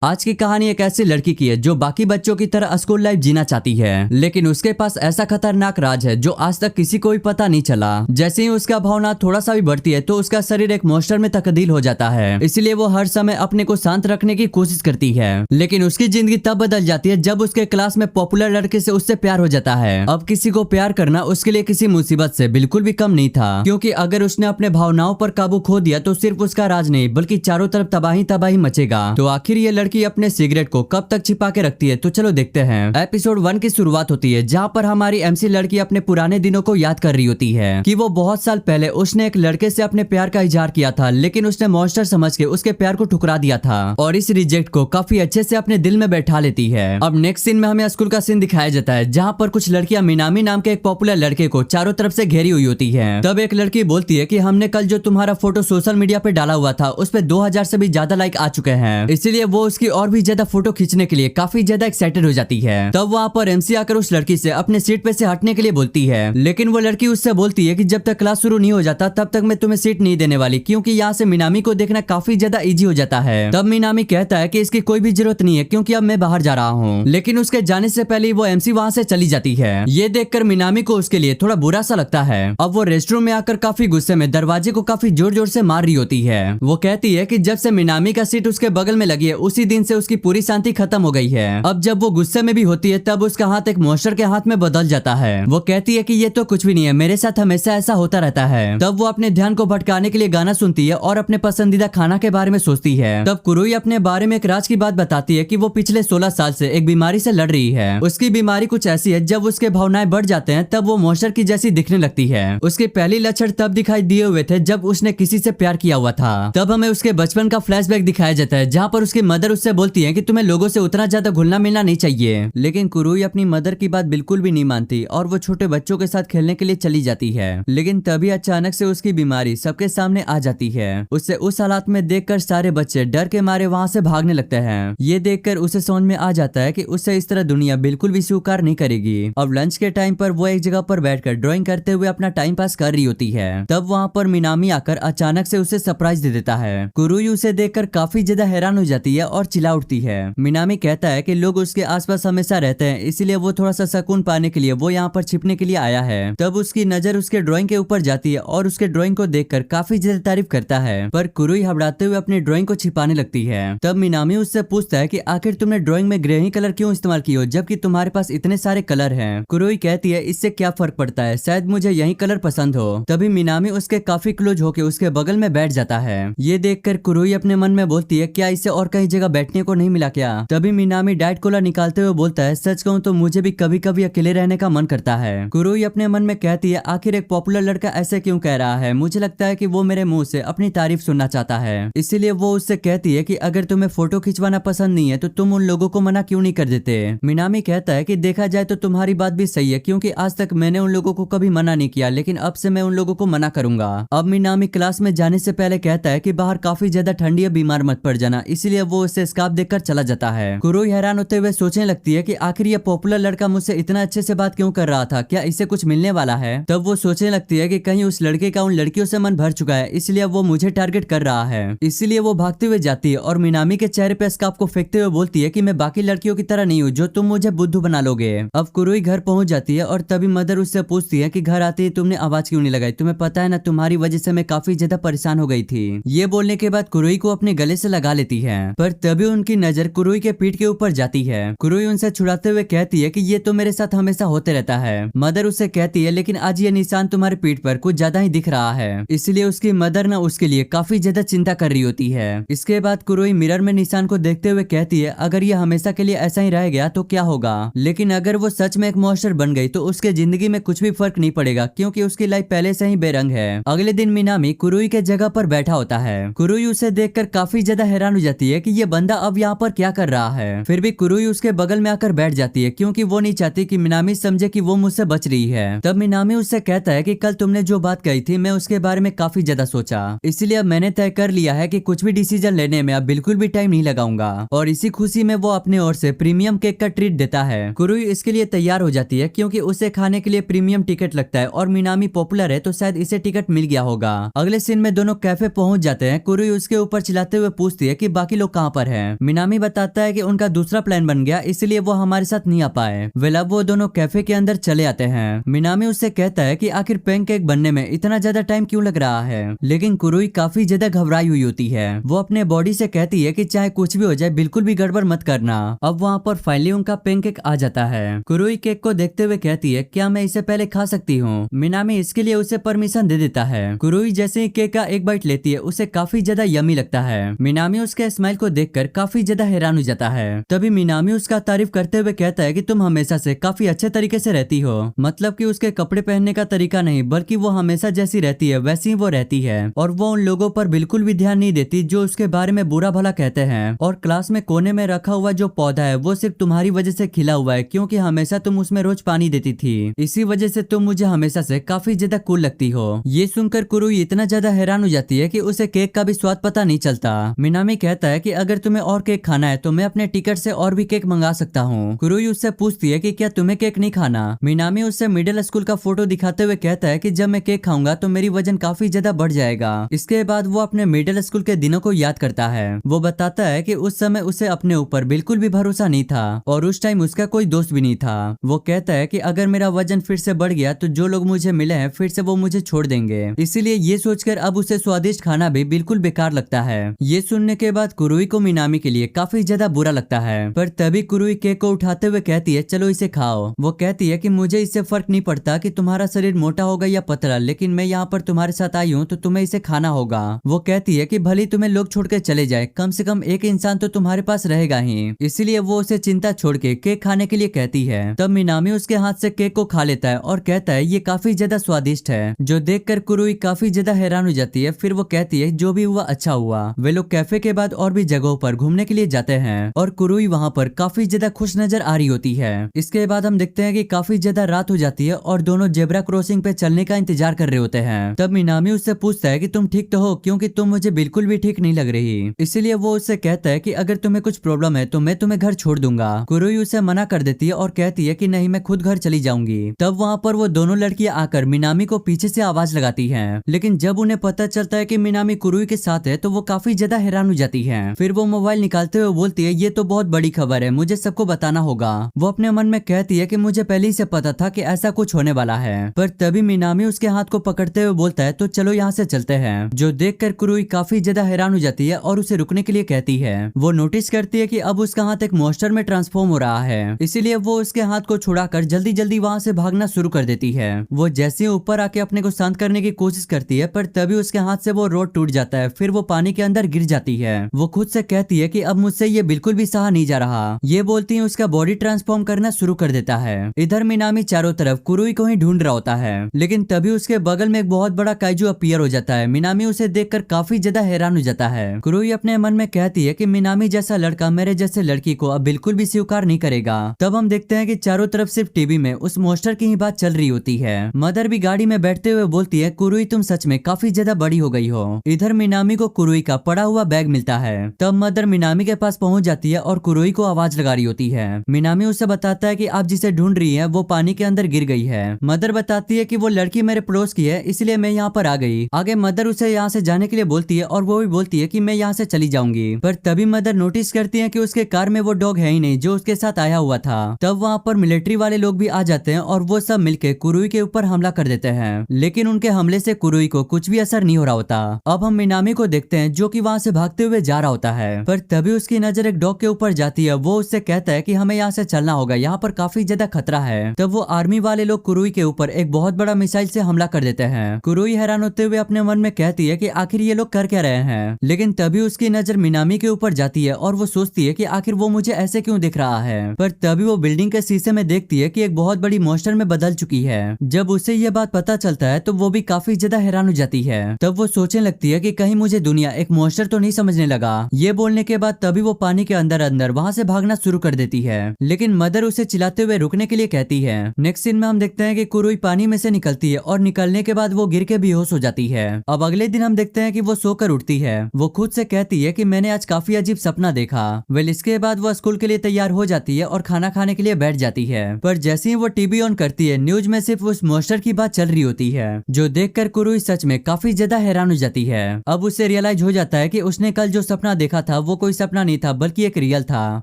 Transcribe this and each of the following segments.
आज की कहानी एक ऐसी लड़की की है जो बाकी बच्चों की तरह स्कूल लाइफ जीना चाहती है, लेकिन उसके पास ऐसा खतरनाक राज है जो आज तक किसी को भी पता नहीं चला। जैसे ही उसका भावना थोड़ा सा भी बढ़ती है तो उसका शरीर एक मॉन्स्टर में तब्दील हो जाता है। इसलिए वो हर समय अपने को शांत रखने की कोशिश करती है, लेकिन उसकी जिंदगी तब बदल जाती है जब उसके क्लास में पॉपुलर लड़के से उससे प्यार हो जाता है। अब किसी को प्यार करना उसके लिए किसी मुसीबत से बिल्कुल भी कम नहीं था, क्योंकि अगर उसने अपने भावनाओं पर काबू खो दिया तो सिर्फ उसका राज नहीं बल्कि चारों तरफ तबाही तबाही मचेगा। तो आखिर ये लड़की अपने सिगरेट को कब तक छिपा के रखती है, तो चलो देखते हैं। एपिसोड 1 की शुरुआत होती है जहाँ पर हमारी एमसी लड़की अपने पुराने दिनों को याद कर रही होती है कि वो बहुत साल पहले उसने एक लड़के से अपने प्यार का इजहार किया था, लेकिन उसने मॉन्स्टर समझ के उसके प्यार को ठुकरा दिया था और इस रिजेक्ट को काफी अच्छे से अपने दिल में बैठा लेती है। अब नेक्स्ट सीन में हमें स्कूल का सीन दिखाया जाता है जहाँ पर कुछ लड़कियां मिनामी नाम के एक पॉपुलर लड़के को चारों तरफ से घेरी हुई होती है। तब एक लड़की बोलती है कि हमने कल जो तुम्हारा फोटो सोशल मीडिया पे डाला हुआ था उस पे 2000 से भी ज्यादा लाइक आ चुके हैं, इसीलिए वो उसकी और भी ज्यादा फोटो खींचने के लिए काफी ज्यादा एक्साइटेड हो जाती है। तब वहाँ पर एमसी आकर उस लड़की से अपने सीट पे से हटने के लिए बोलती है, लेकिन वो लड़की उससे बोलती है कि जब तक क्लास शुरू नहीं हो जाता तब तक मैं तुम्हें सीट नहीं देने वाली, क्योंकि यहाँ से मिनामी को देखना काफी ज्यादा इजी हो जाता है। तब मिनामी कहता है कि इसकी कोई भी जरूरत नहीं है क्योंकि अब मैं बाहर जा रहा हूँ, लेकिन उसके जाने से पहले वो एमसी वहाँ से चली जाती है। ये देखकर मिनामी को उसके लिए थोड़ा बुरा सा लगता है। अब वो रेस्टरूम में आकर काफी गुस्से में दरवाजे को काफी जोर जोर से मार रही होती है। वो कहती है कि जब से मिनामी का सीट उसके बगल में लगी है उसी दिन से उसकी पूरी शांति खत्म हो गई है। अब जब वो गुस्से में भी होती है तब उसका हाथ एक मॉन्स्टर के हाथ में बदल जाता है। वो कहती है कि ये तो कुछ भी नहीं है, मेरे साथ हमेशा ऐसा होता रहता है। तब वो अपने ध्यान को भटकाने के लिए गाना सुनती है और अपने पसंदीदा खाना के बारे में सोचती है। तब कुरुई अपने बारे में एक राज की बात बताती है कि वो पिछले 16 साल से एक बीमारी से लड़ रही है। उसकी बीमारी कुछ ऐसी है जब उसके भावनाएं बढ़ जाते हैं तब वो मॉन्स्टर की जैसी दिखने लगती है। उसके पहली लक्षण तब दिखाई दिए हुए थे जब उसने किसी से प्यार किया हुआ था। तब हमें उसके बचपन का फ्लैशबैक दिखाया जाता है जहाँ पर उसकी मदर उससे बोलती है कि तुम्हें लोगों से उतना ज्यादा घुलना मिलना नहीं चाहिए, लेकिन कुरुई अपनी मदर की बात बिल्कुल भी नहीं मानती और वो छोटे बच्चों के साथ खेलने के लिए चली जाती है। लेकिन तभी अचानक से उसकी बीमारी सबके सामने आ जाती है। उससे उस हालात में देखकर सारे बच्चे डर के मारे वहाँ से भागने लगते हैं। ये देखकर उसे समझ में आ जाता है कि उसे इस तरह दुनिया बिल्कुल भी स्वीकार नहीं करेगी। अब लंच के टाइम पर वो एक जगह पर बैठकर ड्राइंग करते हुए अपना टाइम पास कर रही होती है। तब वहाँ पर मिनामी आकर अचानक से उसे सरप्राइज दे देता है। कुरुई उसे देखकर काफी ज्यादा हैरान हो जाती है और चिल्ला उठती है। मिनामी कहता है कि लोग उसके आसपास हमेशा रहते हैं, इसलिए वो थोड़ा सा सुकून पाने के लिए वो यहाँ पर छिपने के लिए आया है। तब उसकी नजर उसके ड्राइंग के ऊपर जाती है और उसके ड्राइंग को देखकर काफी ज्यादा तारीफ करता है, पर कुरुई घबराते हुए अपनी ड्राइंग को छिपाने लगती है। तब मिनामी उससे पूछता है कि आखिर तुमने ड्राइंग में ग्रे ही कलर क्यों इस्तेमाल किए हो जबकि तुम्हारे पास इतने सारे कलर हैं। कुरुई कहती है इससे क्या फर्क पड़ता है, शायद मुझे यही कलर पसंद हो। तभी मिनामी उसके काफी क्लोज होकर उसके बगल में बैठ जाता है। ये देखकर कुरुई अपने मन में बोलती है क्या इसे और कहीं जगह बैठने को नहीं मिला क्या। तभी मिनामी डाइट कोला निकालते हुए बोलता है सच कहूँ तो मुझे भी कभी कभी अकेले रहने का मन करता है। कुरुई अपने मन में कहती है आखिर एक पॉपुलर लड़का ऐसे क्यों कह रहा है, मुझे लगता है कि वो मेरे मुंह से अपनी तारीफ सुनना चाहता है। इसीलिए वो उससे कहती है कि अगर तुम्हें फोटो खिंचवाना पसंद नहीं है तो तुम उन लोगों को मना क्यों नहीं कर देते। मिनामी कहता है कि देखा जाए तो तुम्हारी बात भी सही है, क्योंकि आज तक मैंने उन लोगों को कभी मना नहीं किया, लेकिन अब से मैं उन लोगों को मना करूंगा। अब मिनामी क्लास में जाने से पहले कहता है कि बाहर काफी ज्यादा ठंडी है, बीमार मत पड़ जाना, इसीलिए वो उसे स्कार्फ देकर चला जाता है। कुरुई हैरान होते हुए सोचने लगती है कि आखिर ये पॉपुलर लड़का मुझसे इतना अच्छे से बात क्यों कर रहा था, क्या इसे कुछ मिलने वाला है। तब वो सोचने लगती है कि कहीं उस लड़के का उन लड़कियों से मन भर चुका है, इसलिए वो मुझे टारगेट कर रहा है। इसलिए वो भागते हुए जाती है और मिनामी के चेहरे पे स्कार्फ को फेंकते हुए बोलती है कि मैं बाकी लड़कियों की तरह नहीं हूँ जो तुम मुझे बुद्धू बना लोगे। अब कुरुई घर पहुंच जाती है और तभी मदर उससे पूछती है कि घर आते ही तुमने आवाज क्यों नहीं लगाई, तुम्हें पता है ना तुम्हारी वजह से मैं काफी ज्यादा परेशान हो गई थी। ये बोलने के बाद कुरुई को अपने गले से लगा लेती है, पर तभी उनकी नजर कुरुई के पीठ के ऊपर जाती है। कुरुई उनसे छुड़ाते हुए कहती है कि ये तो मेरे साथ हमेशा होते रहता है। मदर उससे कहती है लेकिन आज ये निशान तुम्हारे पीठ पर कुछ ज्यादा ही दिख रहा है, इसलिए उसकी मदर न उसके लिए काफी ज्यादा चिंता कर रही होती है। इसके बाद कुरुई मिरर में निशान को देखते हुए कहती है अगर ये हमेशा के लिए ऐसा ही रह गया तो क्या होगा, लेकिन अगर वो सच में एक मॉन्स्टर बन गई तो उसके जिंदगी में कुछ भी फर्क नहीं पड़ेगा, क्योंकि उसकी लाइफ पहले से ही बेरंग है। अगले दिन मिनामी कुरुई के जगह पर बैठा होता है। कुरुई उसे देखकर काफी ज्यादा हैरान हो जाती है कि ये बंदा अब यहाँ पर क्या कर रहा है। फिर भी कुरुई उसके बगल में आकर बैठ जाती है, क्योंकि वो नहीं चाहती कि मिनामी समझे कि वो मुझसे बच रही है। तब मिनामी उससे कहता है कि कल तुमने जो बात कही थी मैं उसके बारे में काफी ज्यादा सोचा, इसलिए अब मैंने तय कर लिया है कि कुछ भी डिसीजन लेने में अब बिल्कुल भी टाइम नहीं लगाऊंगा। और इसी खुशी में वो अपने ओर से प्रीमियम केक का ट्रीट देता है। कुरुई इसके लिए तैयार हो जाती है, क्योंकि उसे खाने के लिए प्रीमियम टिकट लगता है और मिनामी पॉपुलर है तो शायद इसे टिकट मिल गया होगा। अगले सीन में दोनों कैफे पहुंच जाते हैं। कुरुई उसके ऊपर चिल्लाते हुए पूछती है कि बाकी लोग कहाँ पर है। मिनामी बताता है कि उनका दूसरा प्लान बन गया, इसलिए वो हमारे साथ नहीं आ पाए। वेल अब वो दोनों कैफे के अंदर चले आते हैं। मिनामी उससे कहता है कि आखिर पैनकेक बनने में इतना ज्यादा टाइम क्यों लग रहा है, लेकिन कुरुई काफी ज्यादा घबराई हुई होती है। वो अपने बॉडी से कहती है कि चाहे कुछ भी हो जाए बिल्कुल भी गड़बड़ मत करना। अब वहाँ पर फाइनली उनका पैनकेक आ जाता है। कुरुई केक को देखते हुए कहती है, क्या मैं इसे पहले खा सकती हूँ? मिनामी इसके लिए उसे परमिशन दे देता है। कुरुई जैसे ही केक का एक बाइट लेती है उसे काफी ज्यादा यम्मी लगता है। मिनामी उसके स्माइल को देखकर काफी ज्यादा हैरान हो जाता है। तभी मिनामी उसका तारीफ करते हुए कहता है कि तुम हमेशा से काफी अच्छे तरीके से रहती हो, मतलब कि उसके कपड़े पहनने का तरीका नहीं बल्कि वो हमेशा जैसी रहती है वैसी ही वो रहती है, और वो उन लोगों पर बिल्कुल भी ध्यान नहीं देती जो उसके बारे में बुरा भला कहते हैं। और क्लास में कोने में रखा हुआ जो पौधा है वो सिर्फ तुम्हारी वजह से खिला हुआ है, क्योंकि हमेशा तुम उसमें रोज पानी देती थी, इसी वजह से तुम मुझे हमेशा से काफी ज्यादा कूल लगती हो। ये सुनकर कुरुई इतना ज्यादा हैरान हो जाती है कि उसे केक का भी स्वाद पता नहीं चलता। मिनामी कहता है कि अगर तुम्हें और केक खाना है तो मैं अपने टिकट से और भी केक मंगा सकता हूँ। कुरुई उससे पूछती है कि क्या तुम्हें केक नहीं खाना? मिनामी उससे मिडिल स्कूल का फोटो दिखाते हुए कहता है कि जब मैं केक खाऊंगा तो मेरी वजन काफी ज्यादा बढ़ जाएगा। इसके बाद वो अपने मिडिल स्कूल के दिनों को याद करता है। वो बताता है कि उस समय उसे अपने ऊपर बिल्कुल भी भरोसा नहीं था और उस टाइम उसका कोई दोस्त भी नहीं था। वो कहता है कि अगर मेरा वजन फिर से बढ़ गया तो जो लोग मुझे मिले हैं फिर से वो मुझे छोड़ देंगे, इसीलिए ये सोचकर अब उसे स्वादिष्ट खाना भी बिल्कुल बेकार लगता है। ये सुनने के बाद कुरुई को मिनामी के लिए काफी ज्यादा बुरा लगता है, पर तभी कुरुई केक को उठाते हुए कहती है, चलो इसे खाओ। वो कहती है कि मुझे इससे फर्क नहीं पड़ता कि तुम्हारा शरीर मोटा होगा या पतला, लेकिन मैं यहाँ पर तुम्हारे साथ आई हूँ तो तुम्हें इसे खाना होगा। वो कहती है कि भले तुम्हें लोग छोड़कर चले जाए, कम से कम एक इंसान तो तुम्हारे पास रहेगा ही, इसीलिए वो उसे चिंता छोड़ के केक खाने के लिए कहती है। तब मिनामी उसके हाथ से केक को खा लेता है और कहता है ये काफी ज्यादा स्वादिष्ट है, जो देखकर कुरुई काफी ज्यादा हैरान हो जाती है। फिर वो कहती है जो भी हुआ अच्छा हुआ। वे लोग कैफे के बाद और भी जगहों पर घूमने के लिए जाते हैं और कुरुई वहाँ पर काफी ज्यादा खुश नजर आ रही होती है। इसके बाद हम देखते हैं कि काफी ज्यादा रात हो जाती है और दोनों जेब्रा क्रॉसिंग पे चलने का इंतजार कर रहे होते हैं। तब मिनामी उससे पूछता है कि तुम ठीक तो हो, क्योंकि तुम मुझे बिल्कुल भी ठीक नहीं लग रही। इसीलिए वो उससे कहता है कि अगर तुम्हें कुछ प्रॉब्लम है तो मैं तुम्हें घर छोड़ दूंगा। कुरुई उसे मना कर देती है और कहती है कि नहीं, मैं खुद घर चली जाऊंगी। तब वहाँ पर वो दोनों लड़कियां आकर मिनामी को पीछे से आवाज लगाती हैं, लेकिन जब उन्हें पता चलता है कि मिनामी कुरुई के साथ है तो वो काफी ज्यादा हैरान हो जाती है। फिर वो मोबाइल निकालते हुए बोलती है, ये तो बहुत बड़ी खबर है, मुझे सबको बताना होगा। वो अपने मन में कहती है कि मुझे पहले ही से पता था कि ऐसा कुछ होने वाला है। पर तभी मिनामी उसके हाथ को पकड़ते हुए बोलता है, तो चलो यहाँ से चलते हैं। जो देखकर कुरुई काफी ज्यादा हैरान हो जाती है और उसे रुकने के लिए कहती है। वो नोटिस करती है कि अब उसका हाथ एक मॉन्स्टर में ट्रांसफॉर्म हो रहा है, इसीलिए वो उसके हाथ को छुड़ाकर जल्दी जल्दी वहाँ से भागना शुरू कर देती है। वो जैसे ऊपर आके अपने को शांत करने की कोशिश करती है, पर तभी उसके हाथ से वो रॉड टूट जाता है। फिर वो पानी के अंदर गिर जाती है। वो खुद से कहती है कि अब मुझसे ये बिल्कुल भी सहा नहीं जा रहा। ये बोलती है उसका बॉडी ट्रांसफॉर्म करना शुरू कर देता है। इधर मिनामी चारों तरफ कुरुई को ही ढूंढ रहा होता है, लेकिन तभी उसके बगल में एक बहुत बड़ा काइजू अपीयर हो जाता है। मिनामी उसे देखकर काफी ज्यादा हैरान हो जाता है। कुरुई अपने मन में कहती है कि मिनामी जैसा लड़का मेरे जैसे लड़की को अब बिल्कुल भी स्वीकार नहीं करेगा। तब हम देखते हैं कि चारों तरफ सिर्फ टीवी में उस मॉन्स्टर की ही बात चल रही होती है। मदर भी गाड़ी में बैठते हुए बोलती है, कुरुई तुम सच में काफी ज्यादा बड़ी हो गई हो। इधर मिनामी को कुरुई का पड़ा हुआ बैग मिलता है। तब मदर मिनामी के पास पहुंच जाती है और कुरुई को आवाज लगा रही होती है। मिनामी उसे बताता है कि आप जिसे ढूंढ रही है वो पानी के अंदर गिर गई है। मदर बताती है कि वो लड़की मेरे पड़ोस की है, इसलिए मैं यहाँ पर आ गई। आगे मदर उसे यहाँ से जाने के लिए बोलती है और वो भी बोलती है कि मैं यहाँ से चली जाऊंगी। पर तभी मदर नोटिस करती है कि उसके कार में वो डॉग है ही नहीं जो उसके साथ आया हुआ था। तब वहाँ पर मिलिट्री वाले लोग भी आ जाते हैं और वो सब मिलके कुरुई के ऊपर हमला कर देते हैं, लेकिन उनके हमले से कुरुई को कुछ भी असर नहीं हो रहा होता। अब हम मिनामी को देखते हैं जो कि वहाँ से भागते हुए जा रहा होता है, पर तभी उसकी नजर एक डॉग के ऊपर जाती है। वो उससे कहता है कि हमें यहाँ से चलना होगा, यहाँ पर काफी ज्यादा खतरा है। तब वो आर्मी वाले लोग कुरुई के ऊपर एक बहुत बड़ा मिसाइल से हमला कर देते हैं। कुरुई हैरान होते हुए अपने मन में कहती है कि आखिर ये लोग कर क्या रहे हैं, लेकिन तभी उसकी नजर मिनामी के ऊपर जाती है और वो सोचती है कि आखिर वो मुझे ऐसे क्यों दिख रहा है। पर तभी वो बिल्डिंग के शीशे में देखती है कि एक बहुत बड़ी मॉन्स्टर में बदल चुकी है। जब उसे ये बात पता चलता है तो वो भी काफी ज्यादा हैरान हो जाती है। तब वो सोचने लगती है कि कहीं मुझे दुनिया एक मॉन्स्टर तो नहीं समझने लगा। ये बोलने के बाद तभी वो पानी के अंदर अंदर वहाँ से भागना शुरू कर देती है, लेकिन मदर उसे चिल्लाते हुए रुकने के लिए कहती है। नेक्स्ट सीन में हम देखते हैं कि कुरुई पानी में से निकलती है और निकलने के बाद वो गिर के बेहोश हो जाती है। अब अगले दिन हम देखते हैं कि वो सोकर उठती है। वो खुद से कहती है कि मैंने आज काफी अजीब सपना देखा। वेल इसके बाद वो स्कूल के लिए तैयार हो जाती है और खाना खाने के लिए बैठ जाती है। पर जैसे ही वो टीवी ऑन करती है न्यूज में सिर्फ उस मॉन्स्टर की बात चल रही होती है, जो देखकर कुरुई सच में काफी ज्यादा हैरान हो जाती है। अब उसे रियलाइज हो जाता है कि उसने कल जो सपना देखा था वो कोई सपना नहीं था बल्कि एक रियल था।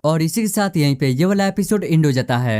और इसी के साथ यहीं पे ये वाला एपिसोड एंड हो जाता है।